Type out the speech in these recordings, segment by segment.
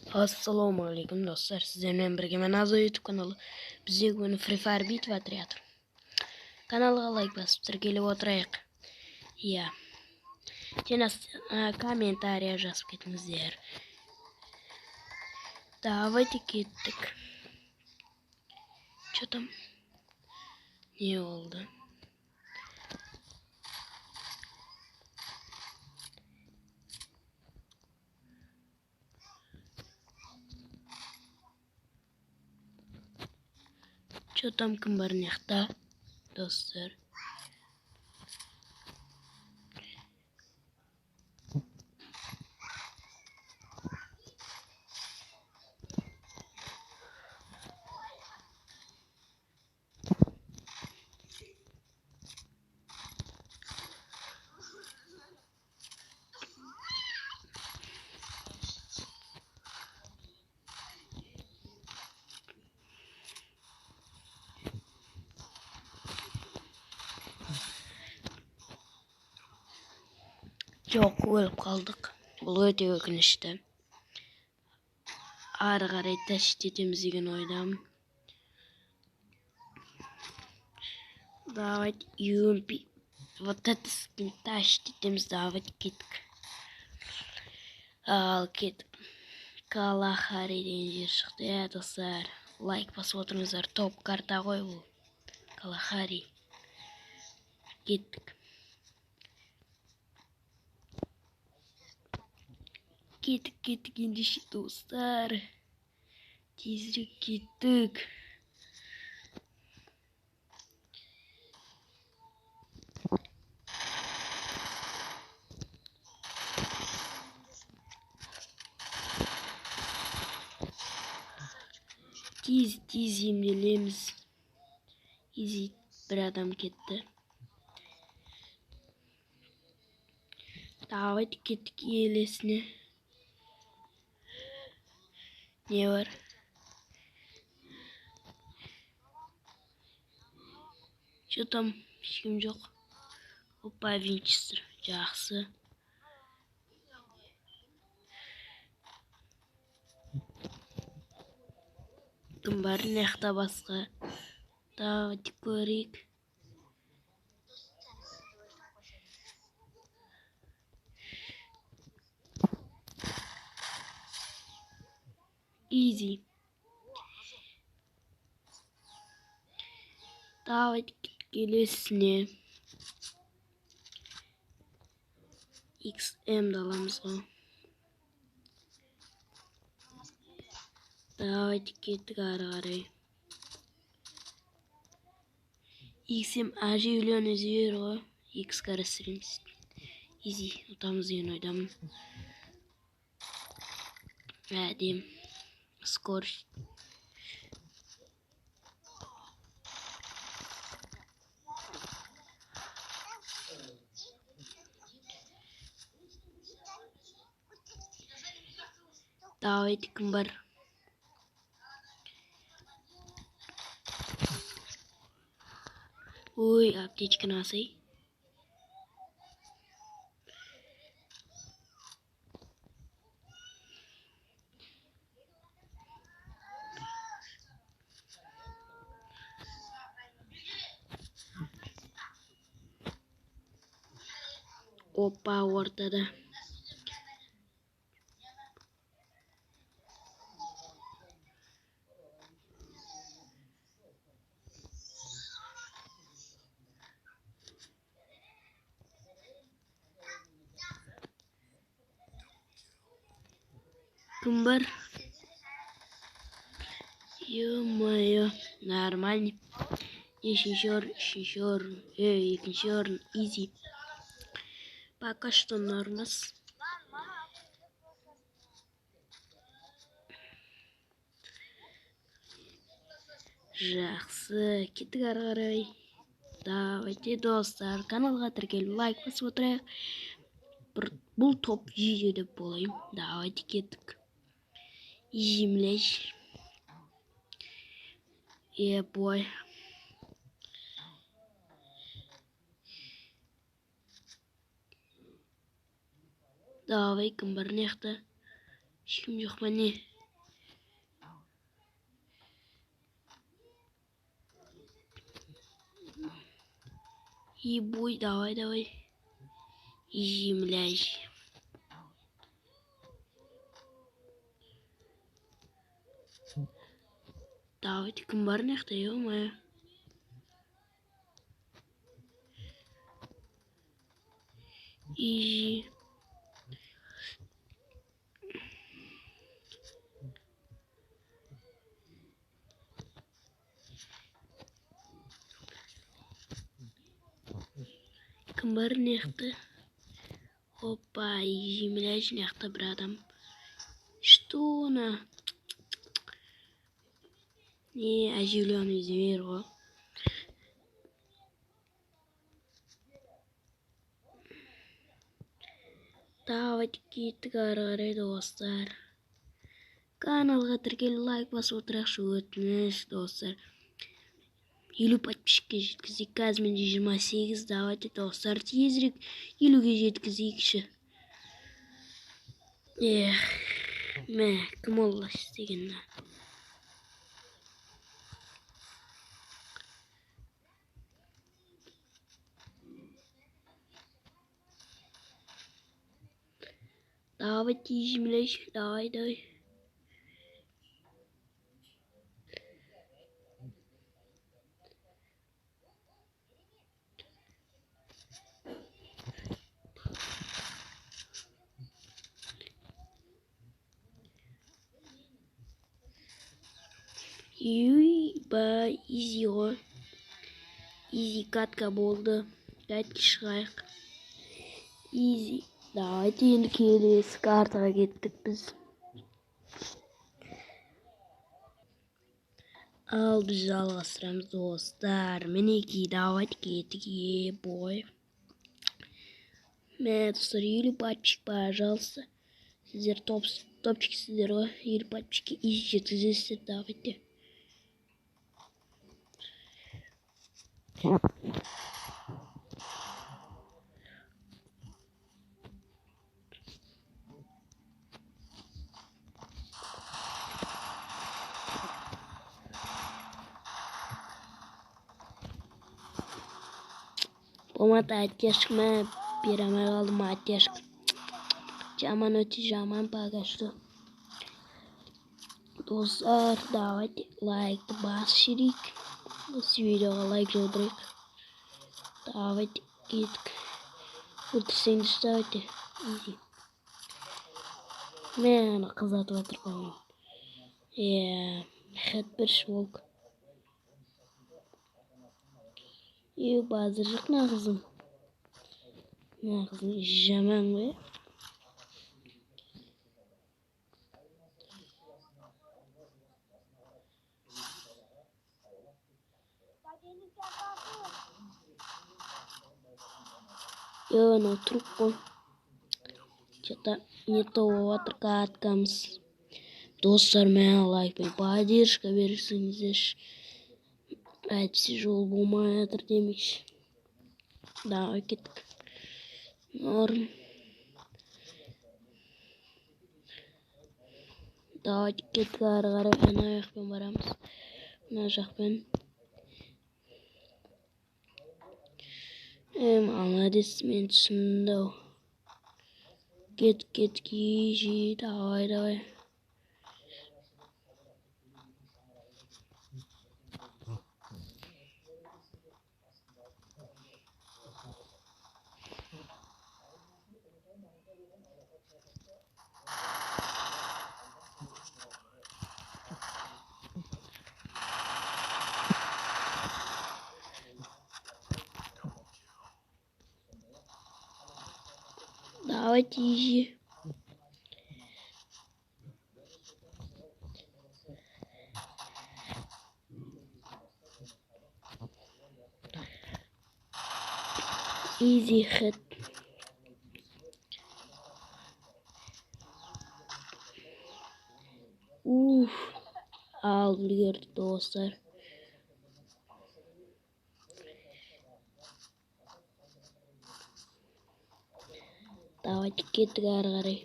Assalomu alaykum do'stlar, sizlar bilan birga mana Azo YouTube kanali. Bizga bugun Free Fire bitib o'tiryapti. Kanalga like bosib kelib o'tiraylik. Ya. Kenas kommentariy yozib ketingizlar. Давайте ketdik. Что там? Ne oldu? Что там кімбарнияқта, достар? Çok ölüp kaldık. Bu öte ökünüşte. Ары қарай тәшт етеміз деген ойдамын. Давайте UMP. Вот это скин тәшт етеміз. Давайте кеттік. Ал кетіп. Калахариден жер шықты. Достар, лайк басып отырыңыздар. Топ карта ғой бұл. Калахари. Кеттік. Кеттік ендеше достар. Тезірек кеттік. Тез емделеміз. Изи бір адам кетті. Давайте кеттік елесіне. Не бар? Что там? Ешкім жоқ. Опа, Винчестер. Жақсы. Кім бар нақта басқа? Давайте көрейік. Изи. Давайте келесіне. XM аламыз ғой. Давайте кеттік ары қарай. XM оживленный зверь ғой. X скорострельность. Изи. Ұтамыз деген ойдамын. Әдем. Скорость. Давайте кім бар? Ой, аптечканы алсай. Опа, ортада. Кім бар? Ё-моё, нормально. Екінші орын, изи. Пока что нормас. Жақсы, кеттік ары қарай. Давайте достар, каналға тіркеліп лайк басып отырайық. Бұл топ видео деп болайым. Давайте кеттік. Жемлеш. Бой. Давай, кім бар неқта? Ешкім жоқ па не? Ебой, давай, давай. Земляжь. Давайте комбарных-то, ё-моё. Изи. Комбарных-то. Опа, и земляжь нехта, братом. Что на? Не, а зеленый зверь, о. Давайте киткары достар. Каналға тіркеліп лайк басып отырайықшы, өтініш достар. 50 подписчикке жеткізейік. Қазір менде 28. Давайте достар тезірек 50-ге жеткізейікші. Мә, кім ол істеген? Давайте земляш, давай, давай. Ба, изи ғой. Изи катка болды. Катка шығайық. Изи. Давайте енді келесі картаға кеттік біз. Ал біз жалғастырамыз достар. Мінекей, давайте кеттік. Ебой. Мә, достар, 50 подписчик, пожалуйста. Сіздер топчик сіздер ғой. 50 подписчикке изи жеткізесіздер. Давайте. Болмады, оттяжка, мә, беремей қалдым оттяжка. Жаман, өте жаман пока что. Достар, давайте лайкты бас жіберейік. Осы видеоға лайк жаудырайық. Давайте кеттік. Өтірсеңдіш, давайте. Изи. Мә, қыз атып жатыр ғой. Хет бірші волк. Базар жоқ на қызым. На қызым жаман ғой. Ну труп қой. Что-то не то отыр каткамыз. Достар, мә лайк пен поддержка берсеңіздерші. Әйтпесе жол болмай жатыр демекші. Давай кеттік. Норм. Давайте кеттік, ары қарай ана жақпен барамыз. Мына жақпен. Молодец, мен түсіндім. Кеттік, изи, давай, давай. Давайте изи. Изи хет. Ал үлгерді достар. Давайте кеттік ары қарай.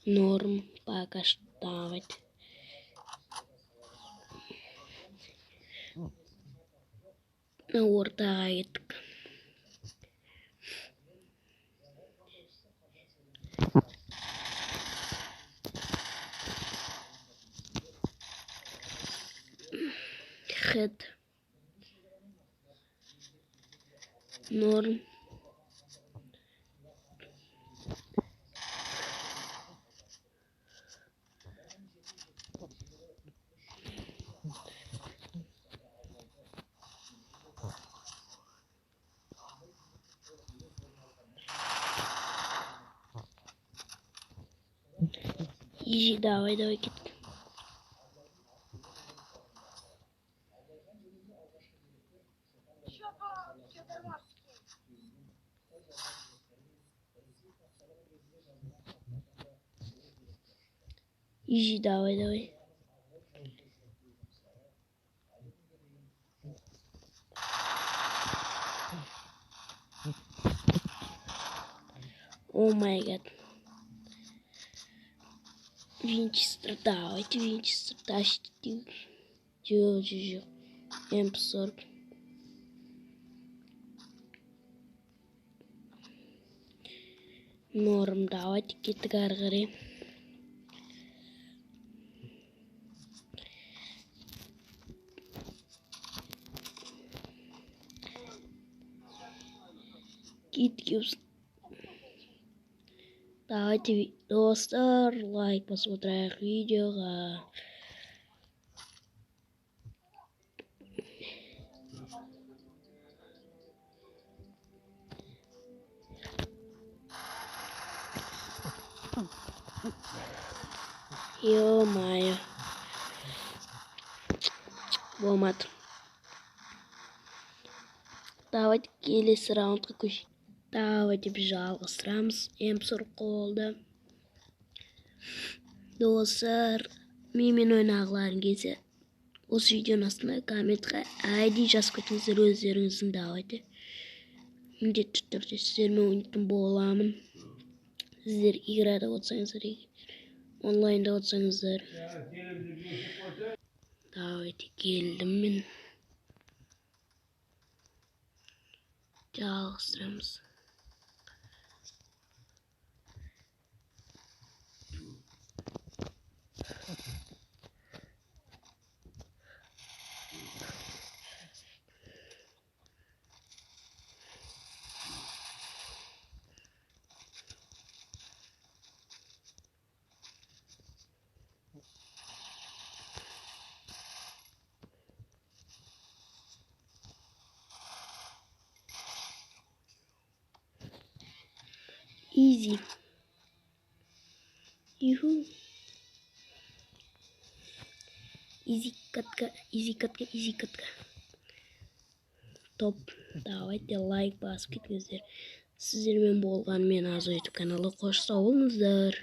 Норм, пока что давайте. Ортаға кеттік. Хед. Норм. Изи, давай кеттік. Изи, давай. О май гад. Винчестер, давайте Винчестер тащите. Чё. М40. Норм, давайте кеттік ары қарай. Киткивс. Давайте, достар, лайк посмотрим видеоға. Ё-моё. Болмады. Давайте келесі раундқа көшейік. Давайте біз жалғастырамыз. М40 қолда. Достар, менімен ойнағыларың келсе, осы видеоның астына комментқа ID жазып кетіңіздер өздеріңіздің. Давайте. Міндетті түрде сіздермен ойнайтын боламын. Сіздер играда отсаңыздар, онлайнда отсаңыздар. Давайте келдім мен. Жалғастырамыз. Изи. Юху. Изи катка. Топ. Давайте лайк басып кетіңіздер. Сіздермен болған мен Азо YouTube каналы. Қош сау болыңыздар.